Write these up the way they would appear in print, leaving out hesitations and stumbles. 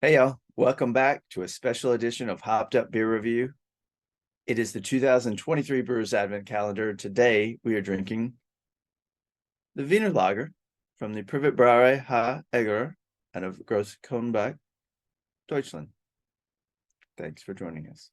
Hey y'all, welcome back to a special edition of Hopped Up Beer Review. It is the 2023 Brewers Advent Calendar. Today we are drinking the Wiener Lager from the Privatbrauerei Egerer out of Gross Kronbach, Deutschland. Thanks for joining us.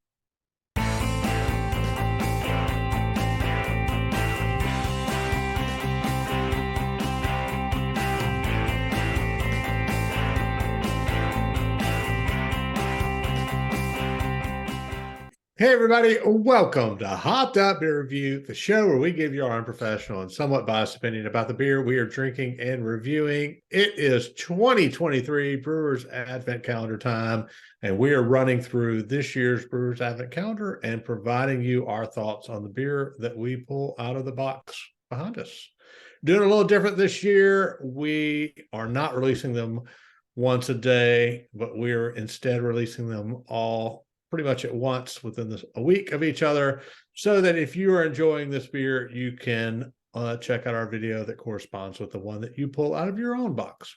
Hey everybody, welcome to Hopped Up Beer Review, the show where we give you our unprofessional and somewhat biased opinion about the beer we are drinking and reviewing. It is 2023 Brewers Advent Calendar time, and we are running through this year's Brewers Advent Calendar and providing you our thoughts on the beer that we pull out of the box behind us. Doing a little different this year. We are not releasing them once a day, but we're instead releasing them all pretty much at once within a week of each other, so that if you are enjoying this beer, you can check out our video that corresponds with the one that you pull out of your own box.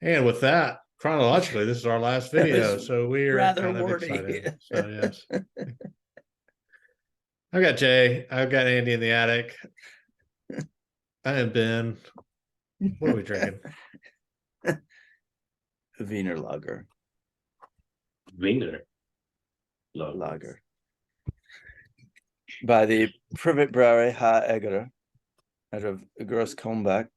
And with that, chronologically, this is our last video, so we are kind of excited. So yes, I've got Jay, I've got Andy in the attic. I am Ben. What are we drinking? Wiener Lager. Wiener Lager. By the Privatbrauerei Egerer out of Gross Kronbach.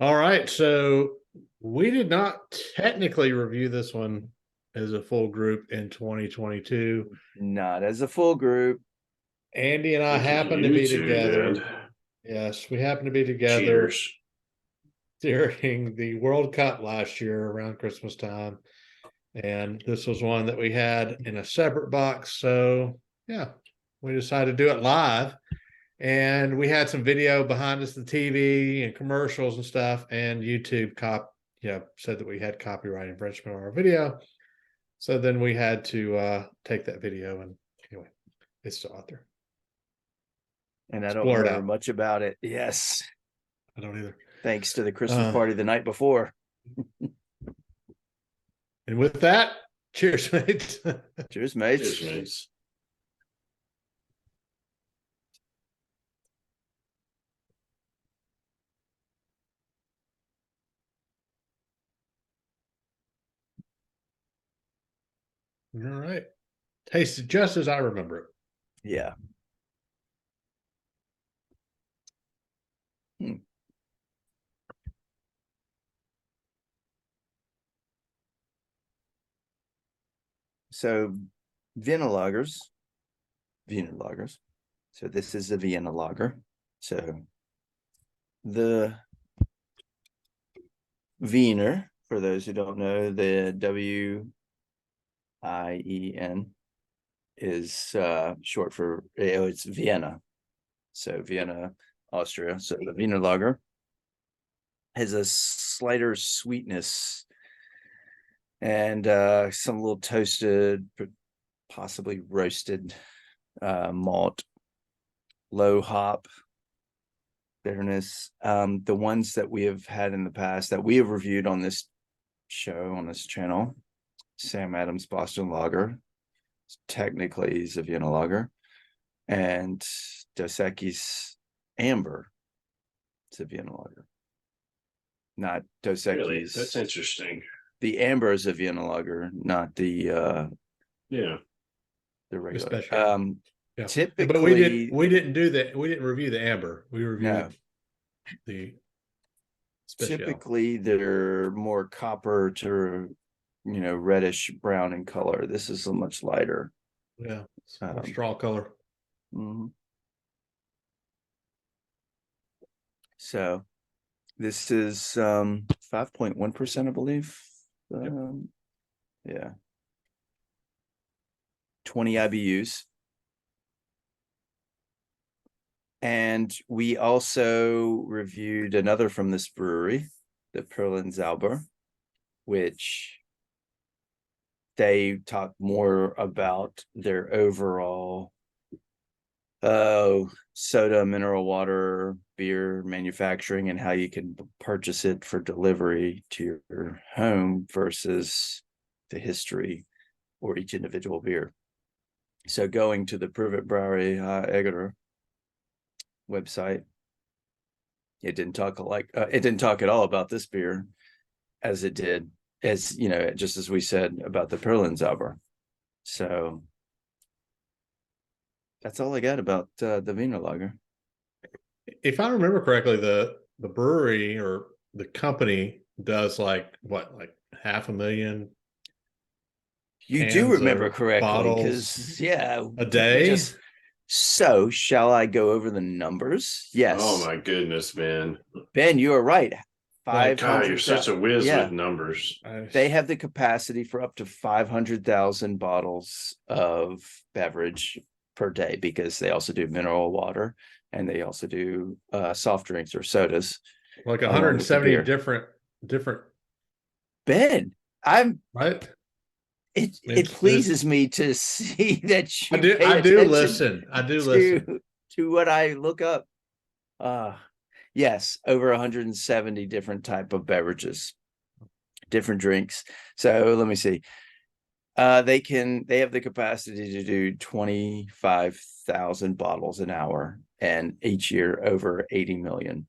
All right, so we did not technically review this one as a full group in 2022. Not as a full group. Andy and I happen to be together. Yes, we happen to be together. Cheers. During the World Cup last year around Christmas time. And this was one that we had in a separate box. So yeah, we decided to do it live. And we had some video behind us, the TV and commercials and stuff. And YouTube said that we had copyright infringement on our video. So then we had to take that video, and anyway, it's still out there. And I don't remember much about it. Yes. I don't either. Thanks to the Christmas party the night before. And with that, cheers, mates. Cheers, mates. Cheers, mates. All right. Tasted just as I remember it. Yeah. So Wiener Lagers. So this is a Vienna lager. So the Wiener, for those who don't know, the W-I-E-N is short for, it's Vienna. So Vienna, Austria. So the Wiener Lager has a slighter sweetness and some little toasted, possibly roasted malt, low hop bitterness. The ones that we have had in the past that we have reviewed on this show, on this channel, Sam Adams Boston Lager, technically is a Vienna Lager, and Dos Equis Amber, it's a Vienna Lager, not Dos Equis. Really? That's interesting. The Amber is a Vienna Lager, not the the regular. Yeah. Typically, but we didn't do that. We didn't review the Amber. We reviewed the special. Typically they're more copper to reddish brown in color. This is a much lighter. Yeah, more straw color. Mm-hmm. So this is 5.1%, I believe. Yeah, 20 IBUs. And we also reviewed another from this brewery, the Perlin Zauber, which they talk more about their overall Soda, mineral water, beer manufacturing, and how you can purchase it for delivery to your home versus the history or each individual beer. So going to the Privatbrauerei Egerer website, it didn't talk at all about this beer as it did, as you know, just as we said about the Perlensalber. So that's all I got about the Wiener Lager. If I remember correctly, the brewery or the company does like 500,000 You do cans remember or correctly, bottles because yeah, a day. So shall I go over the numbers? Yes. Oh my goodness, man. Ben, you are right. Like, God, you're 500. such a whiz Yeah. with numbers. They have the capacity for up to 500,000 bottles of beverage per day, because they also do mineral water and they also do soft drinks or sodas. like along with the 170 beer. different, Ben, right? it pleases me to see that you pay I do attention listen. I do listen. to what I look up. Yes, over 170 different type of beverages, different drinks. So let me see. They have the capacity to do 25,000 bottles an hour, and each year over 80 million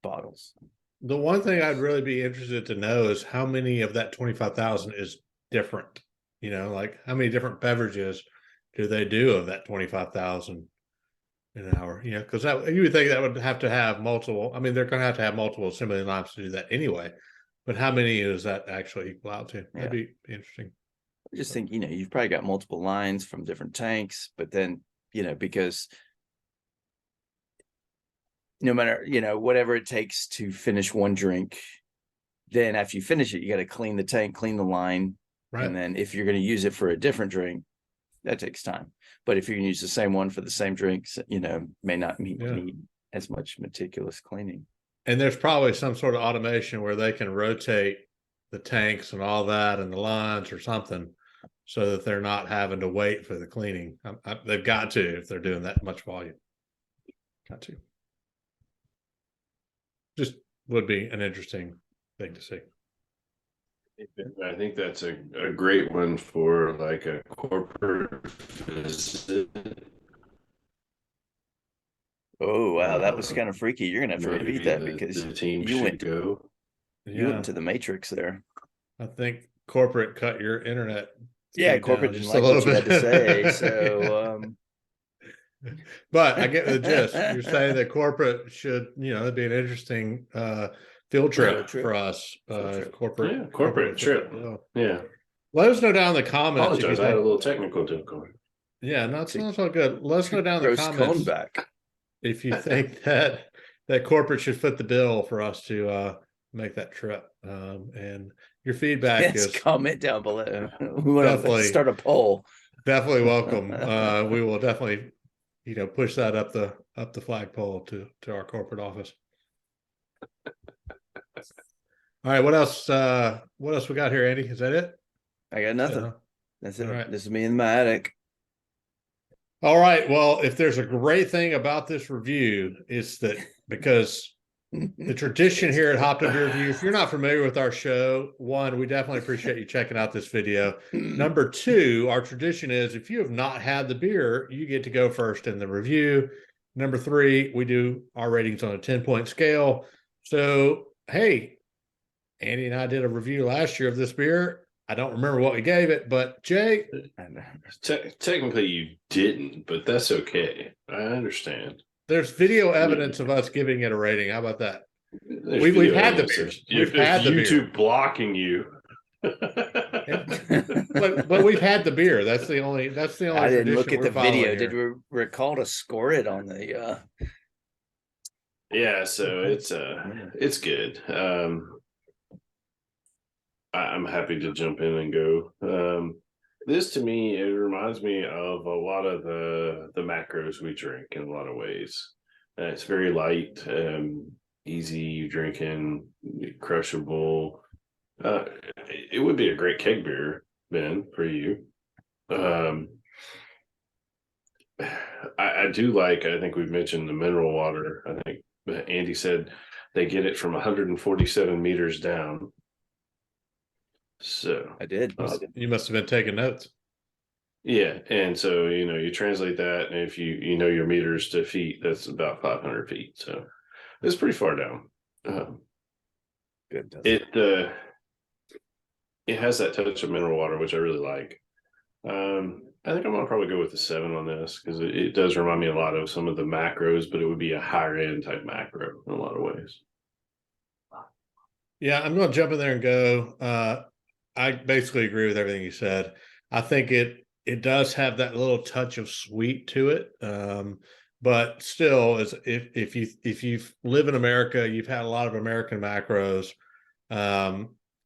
bottles. The one thing I'd really be interested to know is how many of that 25,000 is different. You know, like how many different beverages do they do of that 25,000 an hour? You know, because you would think that would have to have multiple. I mean, they're going to have multiple assembly lines to do that anyway. But how many is that actually equal out to? That'd be interesting. I just think, you've probably got multiple lines from different tanks, but then, because no matter, whatever it takes to finish one drink, then after you finish it, you got to clean the tank, clean the line. Right. And then if you're going to use it for a different drink, that takes time. But if you can use the same one for the same drinks, may not need as much meticulous cleaning. And there's probably some sort of automation where they can rotate the tanks and all that and the lines or something, so that they're not having to wait for the cleaning. They've got to, if they're doing that much volume. Got to. Just would be an interesting thing to see. I think that's a great one for like a corporate visit. Oh, wow. That was kind of freaky. You're going to have to Maybe repeat that, the because team you should went go. you went into the matrix there. I think corporate cut your internet. Yeah, corporate didn't like what you had to say. So but I get the gist. You're saying that corporate should, it'd be an interesting field trip for us. Corporate trip. Yeah. Let us know down in the comments. Apologize, I had a little technical difficulty. Yeah, not all good. Let us know down in the comments if you think that corporate should foot the bill for us to make that trip. And your feedback is comment down below. We want to start a poll. Definitely welcome. We will definitely, push that up the flagpole to our corporate office. All right, what else? What else we got here, Andy? Is that it? I got nothing. That's it. All right. This is me in my attic. All right. Well, if there's a great thing about this review, it's that because the tradition here at Hopped Up Beer Review, if you're not familiar with our show, one, we definitely appreciate you checking out this video. Number two, our tradition is if you have not had the beer, you get to go first in the review. Number three, we do our ratings on a 10-point scale. So, hey, Andy and I did a review last year of this beer. I don't remember what we gave it, but Jay. Technically, you didn't, but that's okay. I understand. There's video evidence of us giving it a rating. How about that? We've had the beers. We've had the YouTube beer blocking you. but we've had the beer. That's the only. I didn't look at the video. Here. Did we recall to score it on the? Yeah, so it's good. I'm happy to jump in and go. This to me, it reminds me of a lot of the macros we drink in a lot of ways. It's very light, easy drinking, crushable. It would be a great keg beer, Ben, for you. I do like, I think we've mentioned the mineral water. I think Andy said they get it from 147 meters down. So I did. You must have been taking notes. yeah, and so you translate that, and if you know your meters to feet, that's about 500 feet. So it's pretty far down. Good. It has that touch of mineral water, which I really like. I think I'm gonna probably go with the 7 on this because it does remind me a lot of some of the macros, but it would be a higher end type macro in a lot of ways. Yeah, I'm going to jump in there and go. I basically agree with everything you said. I think it does have that little touch of sweet to it, but still, is if you live in America, you've had a lot of American macros.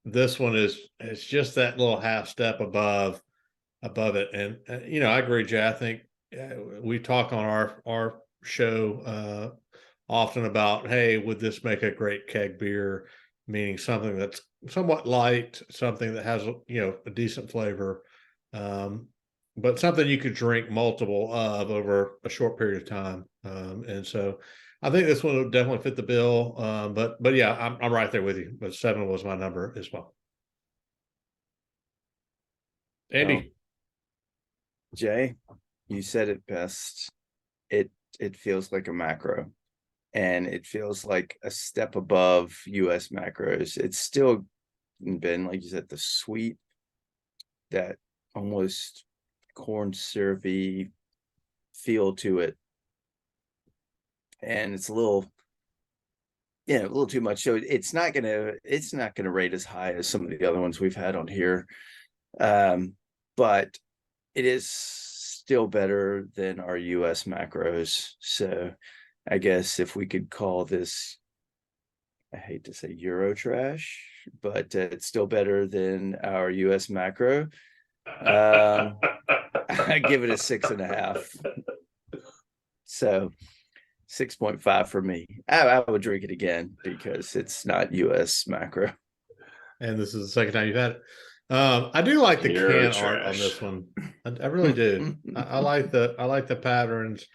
This one is just that little half step above it, and I agree, Jay. I think we talk on our show often about, hey, would this make a great keg beer? Meaning something that's somewhat light, something that has a decent flavor, but something you could drink multiple of over a short period of time. And so I think this one would definitely fit the bill. But yeah, I'm right there with you. But 7 was my number as well. Andy. Well, Jay, you said it best. It feels like a macro, and it feels like a step above US macros. It's still been, like you said, the sweet, that almost corn syrupy feel to it, and it's a little too much. So it's not gonna rate as high as some of the other ones we've had on here, but it is still better than our US macros. So I guess if we could call this, I hate to say Euro trash, but it's still better than our US macro. I give it a 6.5. So 6.5 for me. I would drink it again because it's not US macro. And this is the second time you've had it. I do like the can art on this one. I really do. I like the patterns.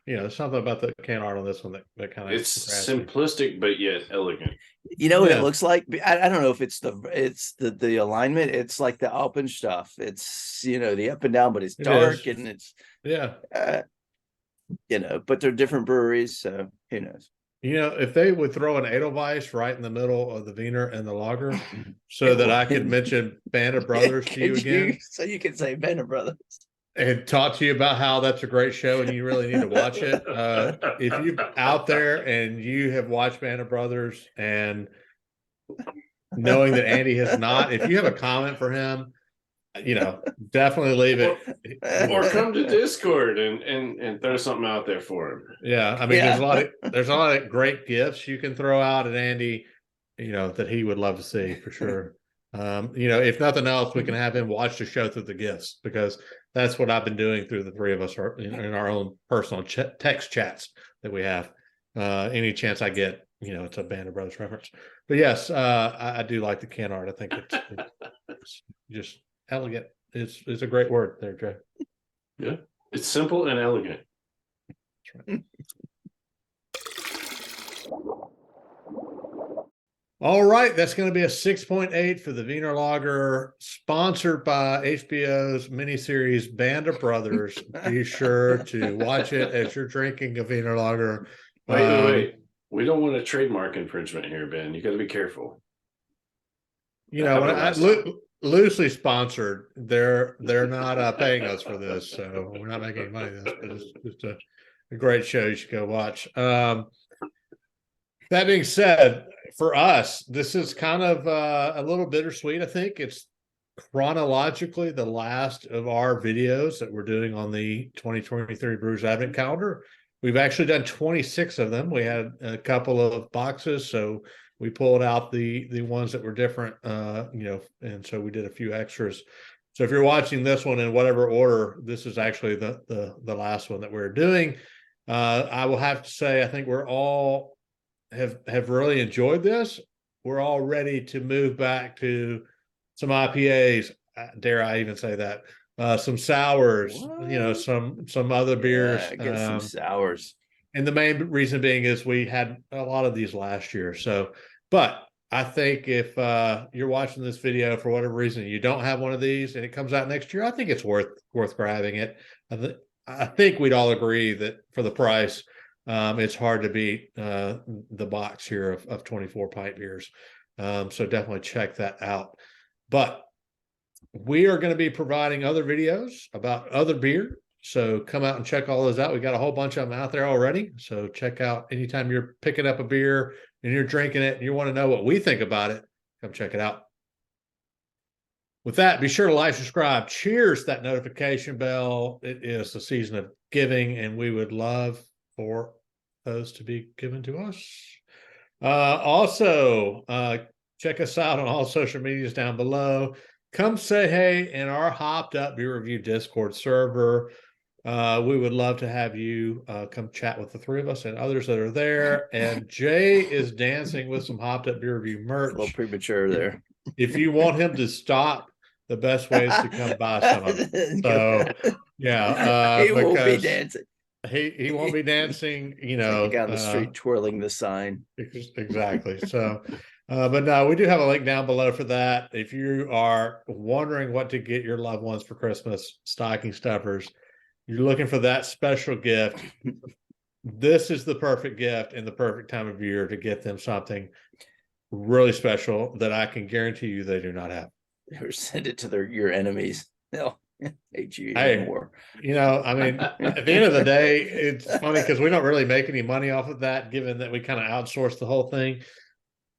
There's something about the can art on this one that kind of, it's simplistic but yet elegant. You know what it looks like? I don't know if it's the alignment. It's like the Alpenstoff. It's the up and down, but it's dark and it's but they're different breweries, so who knows? If they would throw an Edelweiss right in the middle of the Wiener and the lager, so that I could mention Band of Brothers to you again, so you can say Band of Brothers and talk to you about how that's a great show and you really need to watch it. If you're out there and you have watched Band of Brothers, and knowing that Andy has not, if you have a comment for him, definitely leave it, or come to Discord and throw something out there for him. Yeah, I mean, there's a lot of great gifts you can throw out at Andy, that he would love to see for sure. If nothing else, we can have him watch the show through the gifts, because that's what I've been doing through the three of us in our own personal text chats that we have. Any chance I get, it's a Band of Brothers reference. But yes, I do like the can art. I think it's just elegant. It's a great word there, Jay. Yeah, it's simple and elegant. That's right. All right, that's going to be a 6.8 for the Wiener Lager, sponsored by HBO's miniseries Band of Brothers. Be sure to watch it as you're drinking a Wiener Lager. Wait. We don't want a trademark infringement here, Ben. You got to be careful. When I loosely sponsored, they're not paying us for this, so we're not making any money on this, but it's just a great show you should go watch. That being said, for us, this is kind of a little bittersweet. I think it's chronologically the last of our videos that we're doing on the 2023 Brewers Advent Calendar. We've actually done 26 of them. We had a couple of boxes, so we pulled out the ones that were different, and so we did a few extras. So if you're watching this one in whatever order, this is actually the last one that we're doing. I will have to say, I think we're all have really enjoyed this. We're all ready to move back to some IPAs. Dare I even say that? some sours, you know, What? some other beers. I get some sours. And the main reason being is we had a lot of these last year. So, but I think if you're watching this video for whatever reason, you don't have one of these and it comes out next year, I think it's worth grabbing it. I think we'd all agree that for the price, it's hard to beat the box here of 24 pint beers. So definitely check that out. But we are going to be providing other videos about other beer. So come out and check all those out. We got a whole bunch of them out there already. So check out anytime you're picking up a beer and you're drinking it and you want to know what we think about it, come check it out. With that, be sure to like, subscribe, cheers that notification bell. It is the season of giving, and we would love for those to be given to us. Also, check us out on all social medias down below. Come say hey in our Hopped Up Beer Review Discord server. We would love to have you come chat with the three of us and others that are there. And Jay is dancing with some Hopped Up Beer Review merch. A little premature there. If you want him to stop, the best way is to come buy some of it. So, yeah, he won't be dancing. He won't be dancing, you know, down the street twirling the sign. Exactly. So, but no, we do have a link down below for that. If you are wondering what to get your loved ones for Christmas, stocking stuffers, you're looking for that special gift, this is the perfect gift and the perfect time of year to get them something really special that I can guarantee you they do not have. Or send it to your enemies. They'll hate you even Hey, more. you know, I mean, at the end of the day, it's funny because we don't really make any money off of that, given that we kind of outsource the whole thing.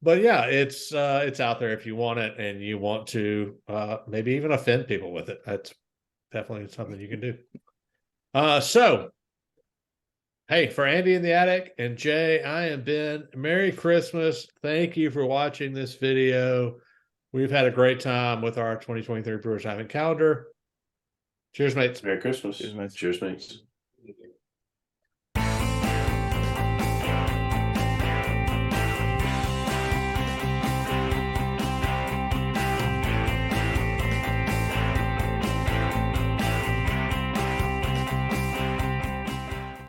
But yeah, it's out there if you want it and you want to maybe even offend people with it. That's definitely something you can do. So, hey, for Andy in the attic and Jay, I am Ben. Merry Christmas. Thank you for watching this video. We've had a great time with our 2023 Brewers Advent Calendar. Cheers, mates. Merry Christmas. Cheers, mates. Cheers, mates.